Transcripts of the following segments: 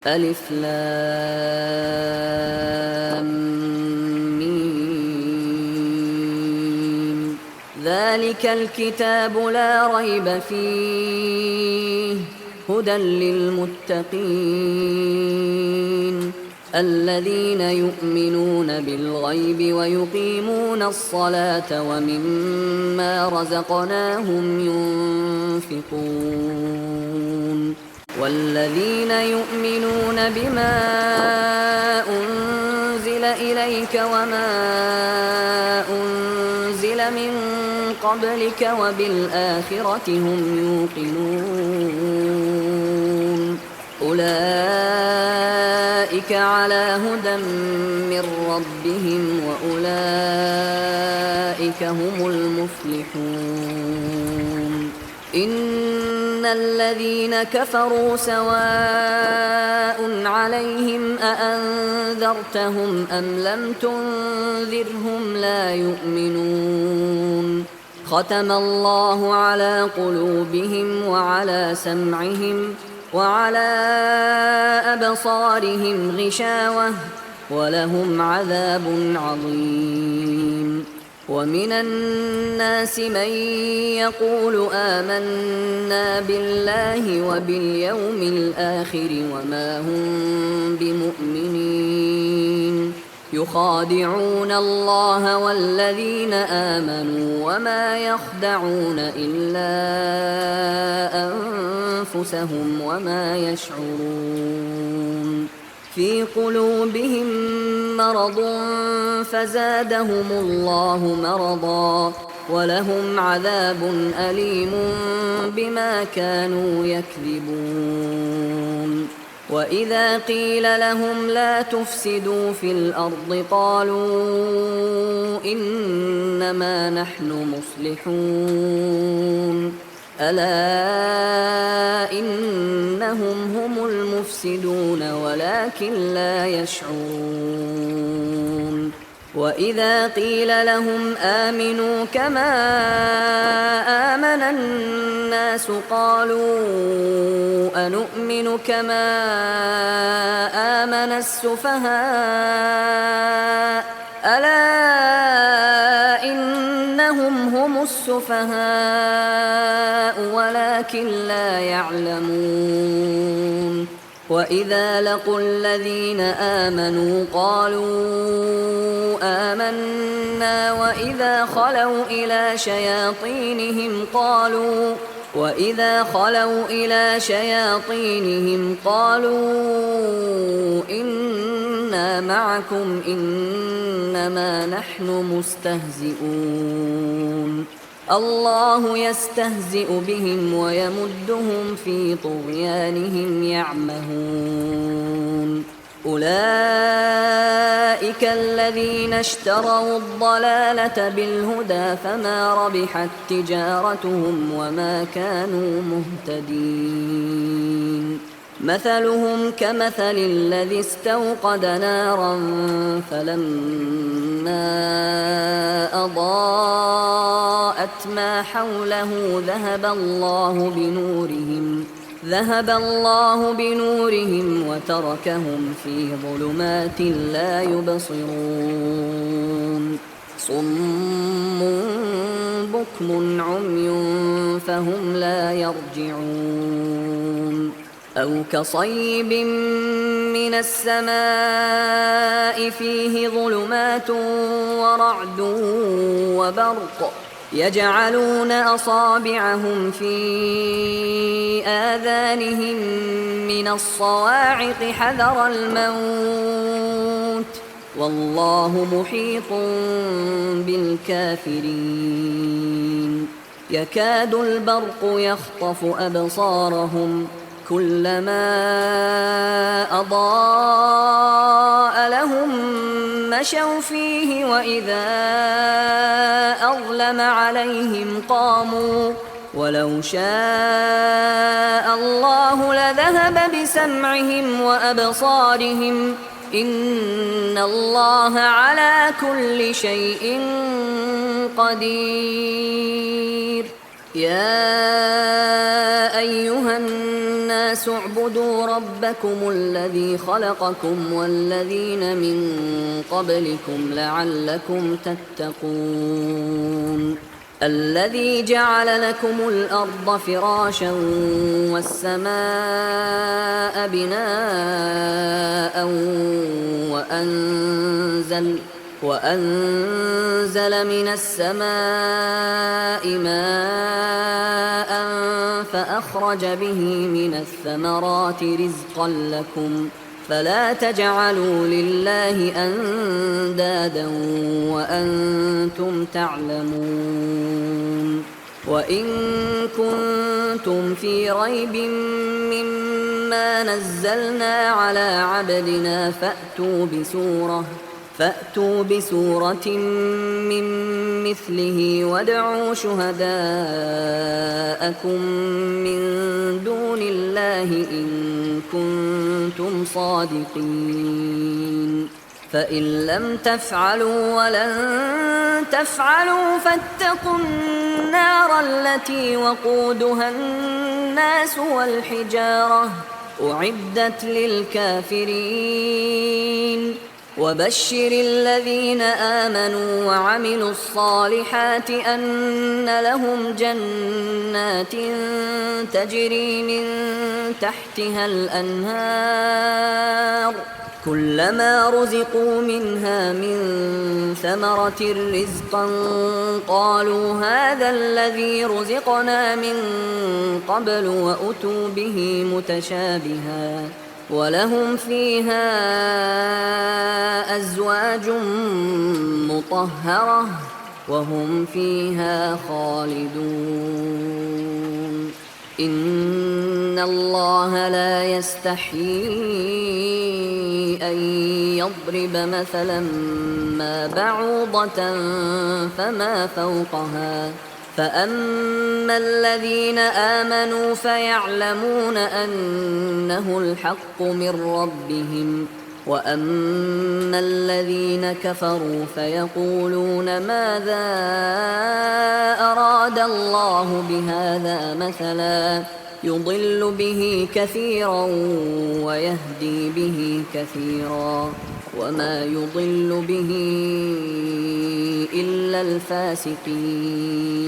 ألف لام ميم. ذلك الكتاب لا ريب فيه هدى للمتقين الذين يؤمنون بالغيب ويقيمون الصلاة ومما رزقناهم ينفقون والذين يؤمنون بما أنزل إليك وما أنزل من قبلك وبالآخرة هم يوقنون أولئك على هدى من ربهم وأولئك هم المفلحون إن الذين كفروا سواء عليهم أأنذرتهم أم لم تنذرهم لا يؤمنون ختم الله على قلوبهم وعلى سمعهم وعلى أبصارهم غشاوة ولهم عذاب عظيم ومن الناس من يقول آمنا بالله وباليوم الآخر وما هم بمؤمنين يخادعون الله والذين آمنوا وما يخدعون إلا أنفسهم وما يشعرون في قلوبهم مرض فزادهم الله مرضا ولهم عذاب أليم بما كانوا يكذبون وإذا قيل لهم لا تفسدوا في الأرض قالوا إنما نحن مصلحون ألا إنهم هم المفسدون ولكن لا يشعرون وإذا قيل لهم آمنوا كما آمن الناس قالوا أنؤمن كما آمن السفهاء ألا إنهم هم السفهاء ولكن لا يعلمون وإذا لقوا الذين آمنوا قالوا آمنا وإذا خلوا إلى شياطينهم قالوا إنا معكم إنما نحن مستهزئون الله يستهزئ بهم ويمدهم في طغيانهم يعمهون أولئك الذين اشتروا الضلالة بالهدى فما ربحت تجارتهم وما كانوا مهتدين مثلهم كمثل الذي استوقد نارا فلما أضاءت ما حوله ذهب الله بنورهم وتركهم في ظلمات لا يبصرون صم بكم عمي فهم لا يرجعون أو كصيب من السماء فيه ظلمات ورعد وبرق يجعلون أصابعهم في آذانهم من الصواعق حذر الموت والله محيط بالكافرين يكاد البرق يخطف أبصارهم كلما أضاء لهم مشوا فيه وإذا أظلم عليهم قاموا ولو شاء الله لذهب بسمعهم وأبصارهم إن الله على كل شيء قدير يا أيها الناس اعبدوا ربكم الذي خلقكم والذين من قبلكم لعلكم تتقون الذي جعل لكم الأرض فراشا والسماء بناء وأنزل من السماء ماء فأخرج به من الثمرات رزقا لكم فلا تجعلوا لله أندادا وأنتم تعلمون وإن كنتم في ريب مما نزلنا على عبدنا فأتوا بسورة من مثله وادعوا شهداءكم من دون الله إن كنتم صادقين فإن لم تفعلوا ولن تفعلوا فاتقوا النار التي وقودها الناس والحجارة أعدت للكافرين وبشر الذين آمنوا وعملوا الصالحات أن لهم جنات تجري من تحتها الأنهار كلما رزقوا منها من ثمرة رزقا قالوا هذا الذي رزقنا من قبل وأتوا به متشابها ولهم فيها أزواج مطهرة وهم فيها خالدون إن الله لا يستحيي أن يضرب مثلا ما بعوضة فما فوقها فأما الذين آمنوا فيعلمون أنه الحق من ربهم وأما الذين كفروا فيقولون ماذا أراد الله بهذا مثلا يضل به كثيرا ويهدي به كثيرا وما يضل به إلا الفاسقين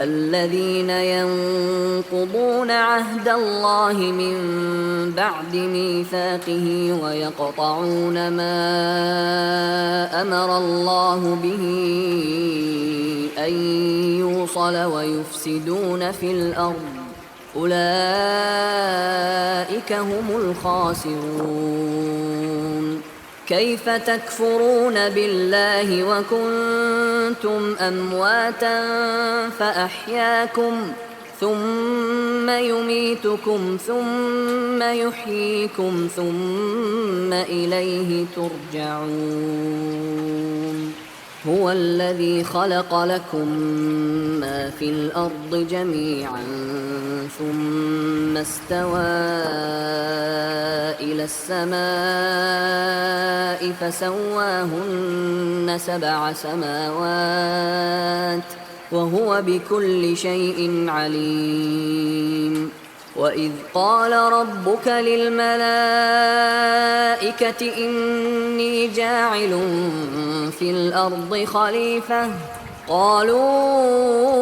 الذين ينقضون عهد الله من بعد ميثاقه ويقطعون ما أمر الله به أن يوصل ويفسدون في الأرض أولئك هم الخاسرون كيف تكفرون بالله وكنتم أمواتا فأحياكم ثم يميتكم ثم يحييكم ثم إليه ترجعون هو الذي خلق لكم ما في الأرض جميعا ثم استوى إلى السماء فسواهن 7 سماوات وهو بكل شيء عليم وإذ قال ربك للملائكة إني جاعل في الأرض خليفة قالوا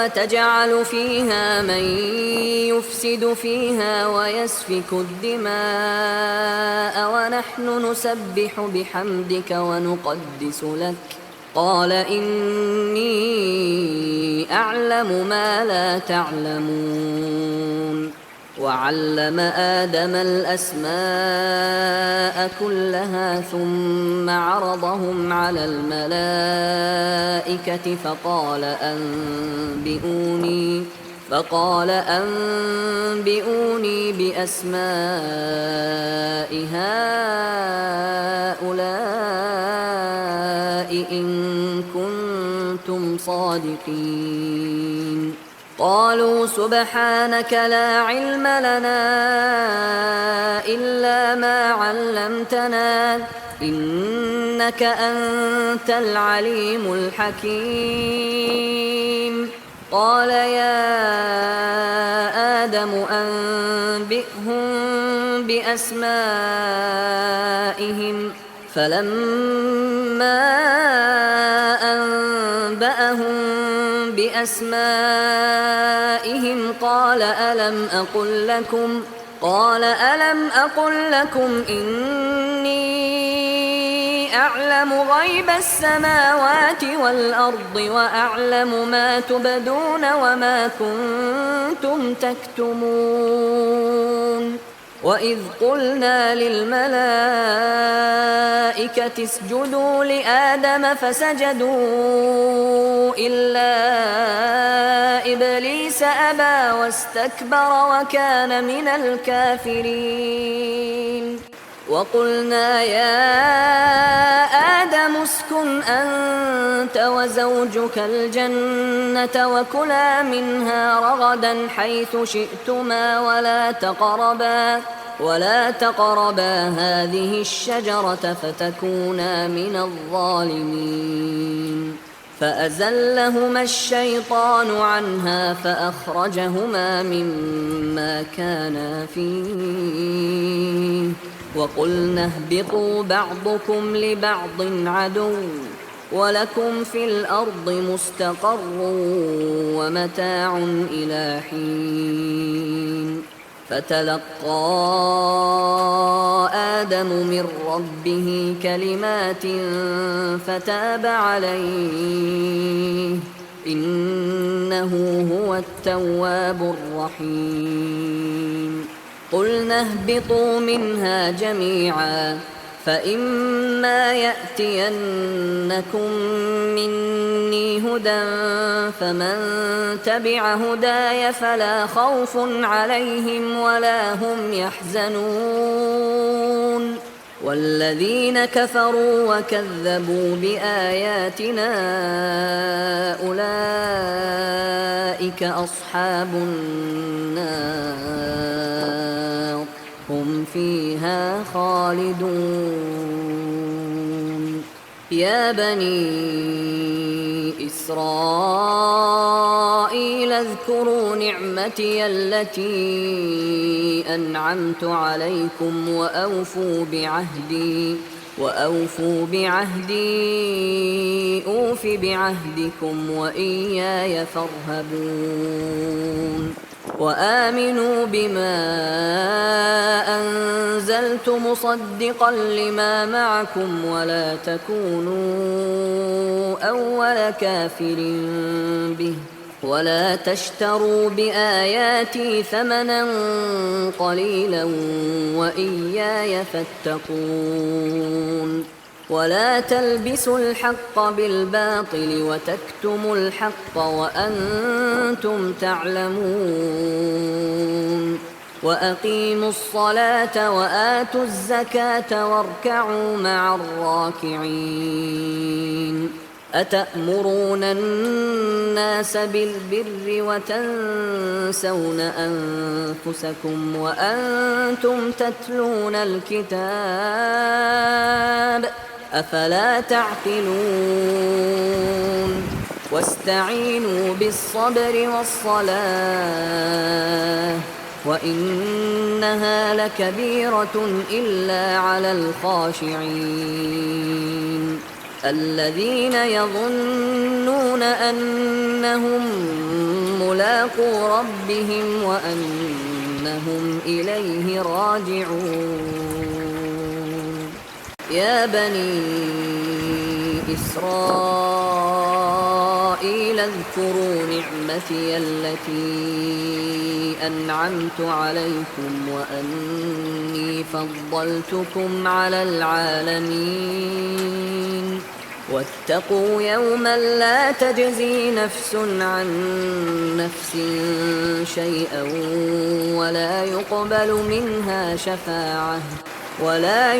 أتجعل فيها من يفسد فيها ويسفك الدماء ونحن نسبح بحمدك ونقدس لك قال إني أعلم ما لا تعلمون وعلم آدم الأسماء كلها ثم عرضهم على الملائكة فقال أنبئوني بأسماء هؤلاء إن كنتم صادقين قالوا سبحانك لا علم لنا إلا ما علمتنا إنك أنت العليم الحكيم قال يا آدم أنبئهم بأسمائهم فلما أنبأهم بأسمائهم قال ألم أقل لكم إني أعلم غيب السماوات والأرض وأعلم ما تبدون وما كنتم تكتمون وإذ قلنا للملائكة اسجدوا لآدم فسجدوا إلا إبليس أبى واستكبر وكان من الكافرين وقلنا يا آدم اسكن أنت وزوجك الجنة وكلا منها رغدا حيث شئتما ولا تقربا هذه الشجرة فتكونا من الظالمين فأزلهما الشيطان عنها فأخرجهما مما كانا فيه وقلنا اهبطوا بعضكم لبعض عدو ولكم في الأرض مستقر ومتاع إلى حين فتلقى آدم من ربه كلمات فتاب عليه إنه هو التواب الرحيم قلنا اهبطوا منها جميعا فإما يأتينكم مني هدى فمن تبع هداي فلا خوف عليهم ولا هم يحزنون والذين كفروا وكذبوا بآياتنا أولئك أصحاب النار هم فيها خالدون يا بني إسرائيل اذكروا نعمتي التي أنعمت عليكم وأوفوا بعهدي أوف بعهدكم وإياي فارهبون وآمنوا بما أنزلت مصدقا لما معكم ولا تكونوا أول كافر به ولا تشتروا بآياتي ثمنا قليلا وإياي فاتقون ولا تلبسوا الحق بالباطل وتكتموا الحق وأنتم تعلمون وأقيموا الصلاة وآتوا الزكاة واركعوا مع الراكعين أتأمرون الناس بالبر وتنسون أنفسكم وأنتم تتلون الكتاب أفلا تعقلون واستعينوا بالصبر والصلاة وإنها لكبيرة إلا على الخاشعين الذين يظنون أنهم ملاقو ربهم وأنهم إليه راجعون يا بني إسرائيل اذكروا نعمتي التي أنعمت عليكم وأني فضلتكم على العالمين واتقوا يوما لا تجزي نفس عن نفس شيئا ولا يقبل منها شفاعة ولا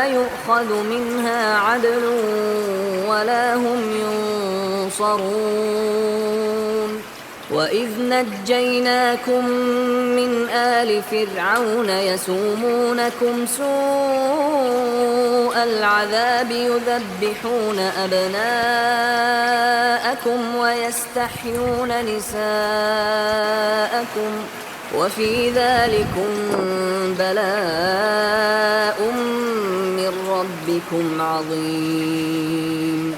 يؤخذ منها عدل ولا هم ينصرون وإذ نجيناكم من آل فرعون يسومونكم سوء العذاب يذبحون أبناءكم ويستحيون نساءكم وفي ذلكم بلاء من ربكم عظيم.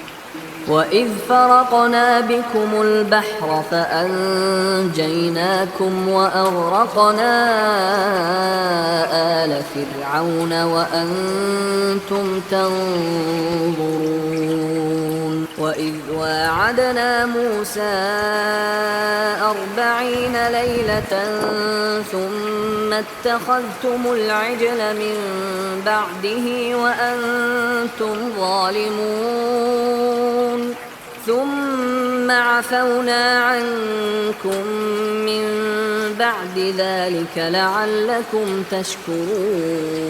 وإذ فرقنا بكم البحر فأنجيناكم وأغرقنا آل فرعون وأنتم تنظرون. وإذ واعدنا موسى 40 ليلة ثم اتخذتم العجل من بعده وأنتم ظالمون ثم عفونا عنكم من بعد ذلك لعلكم تشكرون.